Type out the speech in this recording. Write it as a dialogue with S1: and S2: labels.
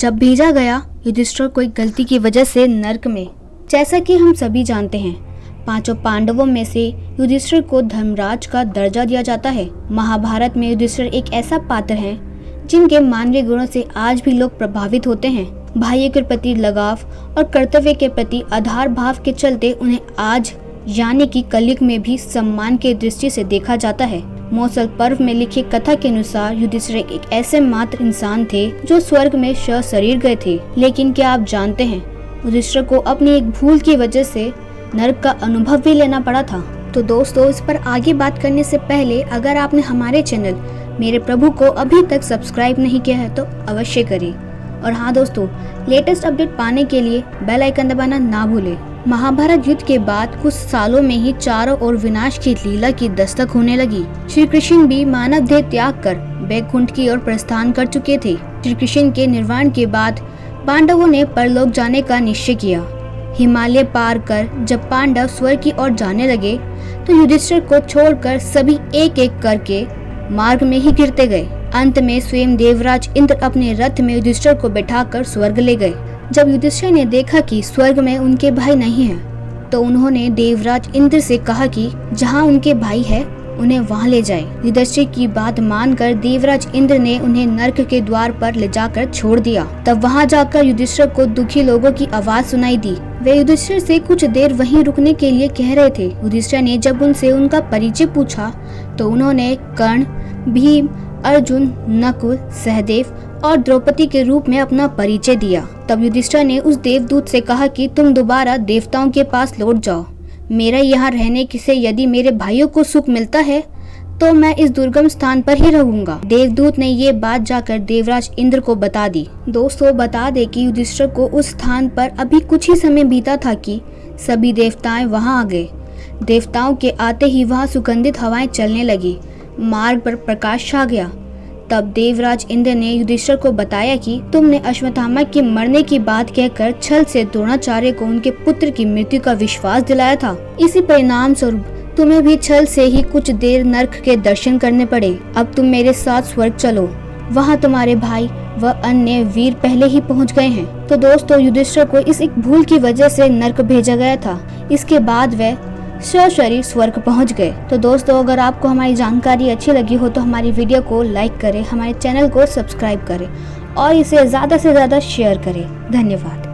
S1: जब भेजा गया युधिष्ठिर को एक गलती की वजह से नर्क में। जैसा कि हम सभी जानते हैं, पांचों पांडवों में से युधिष्ठिर को धर्मराज का दर्जा दिया जाता है। महाभारत में युधिष्ठिर एक ऐसा पात्र है जिनके मानवीय गुणों से आज भी लोग प्रभावित होते हैं। भाइयों के प्रति लगाव और कर्तव्य के प्रति आधार भाव के चलते उन्हें आज यानी कि कलयुग में भी सम्मान के दृष्टि से देखा जाता है। मौसल पर्व में लिखी कथा के अनुसार युधिष्ठिर एक ऐसे मात्र इंसान थे जो स्वर्ग में सशरीर गए थे। लेकिन क्या आप जानते हैं, युधिष्ठिर को अपनी एक भूल की वजह से नरक का अनुभव भी लेना पड़ा था। तो दोस्तों, इस पर आगे बात करने से पहले अगर आपने हमारे चैनल मेरे प्रभु को अभी तक सब्सक्राइब नहीं किया है तो अवश्य करें। और हाँ दोस्तों, लेटेस्ट अपडेट पाने के लिए बेल आइकन दबाना ना भूलें। महाभारत युद्ध के बाद कुछ सालों में ही चारों ओर विनाश की लीला की दस्तक होने लगी। श्री कृष्ण भी मानव देह त्याग कर बैकुंठ की ओर प्रस्थान कर चुके थे। श्री कृष्ण के निर्वाण के बाद पांडवों ने परलोक जाने का निश्चय किया। हिमालय पार कर जब पांडव स्वर्ग की ओर जाने लगे तो युधिष्ठिर को छोड़कर सभी एक एक करके मार्ग में ही गिरते गए। अंत में स्वयं देवराज इंद्र अपने रथ में युधिष्ठिर को बैठाकर स्वर्ग ले गए। जब युधिष्ठिर ने देखा कि स्वर्ग में उनके भाई नहीं हैं, तो उन्होंने देवराज इंद्र से कहा कि जहां उनके भाई है उन्हें वहां ले जाए। युधिष्ठिर की बात मानकर देवराज इंद्र ने उन्हें नरक के द्वार पर ले जाकर छोड़ दिया। तब वहां जाकर युधिष्ठिर को दुखी लोगों की आवाज सुनाई दी। वे युधिष्ठिर से कुछ देर वहीं रुकने के लिए कह रहे थे। युधिष्ठिर ने जब उनसे उनका परिचय पूछा तो उन्होंने कर्ण, भीम, अर्जुन, नकुल, सहदेव और द्रौपदी के रूप में अपना परिचय दिया। तब युधिष्ठिर ने उस देवदूत से कहा कि तुम दोबारा देवताओं के पास लौट जाओ। मेरा यहाँ रहने से यदि मेरे भाइयों को सुख मिलता है तो मैं इस दुर्गम स्थान पर ही रहूंगा। देवदूत ने ये बात जाकर देवराज इंद्र को बता दी। दोस्तों, बता दे कि युधिष्ठिर को उस स्थान पर अभी कुछ ही समय बीता था कि सभी देवताएं वहां आ गए। देवताओं के आते ही वहां सुगंधित हवाएं चलने लगी। मार्ग पर प्रकाश छा गया। तब देवराज इंद्र ने युधिष्ठिर को बताया कि तुमने अश्वत्थामा के मरने की बात कहकर छल से द्रोणाचार्य को उनके पुत्र की मृत्यु का विश्वास दिलाया था। इसी परिणाम स्वरूप तुम्हें भी छल से ही कुछ देर नरक के दर्शन करने पड़े। अब तुम मेरे साथ स्वर्ग चलो, वहाँ तुम्हारे भाई व अन्य वीर पहले ही पहुँच गए हैं। तो दोस्तों, युधिष्ठिर को इस एक भूल की वजह से नरक भेजा गया था। इसके बाद वह सशरीर स्वर्ग पहुंच गए। तो दोस्तों, अगर आपको हमारी जानकारी अच्छी लगी हो तो हमारी वीडियो को लाइक करें, हमारे चैनल को सब्सक्राइब करें और इसे ज़्यादा से ज़्यादा शेयर करें। धन्यवाद।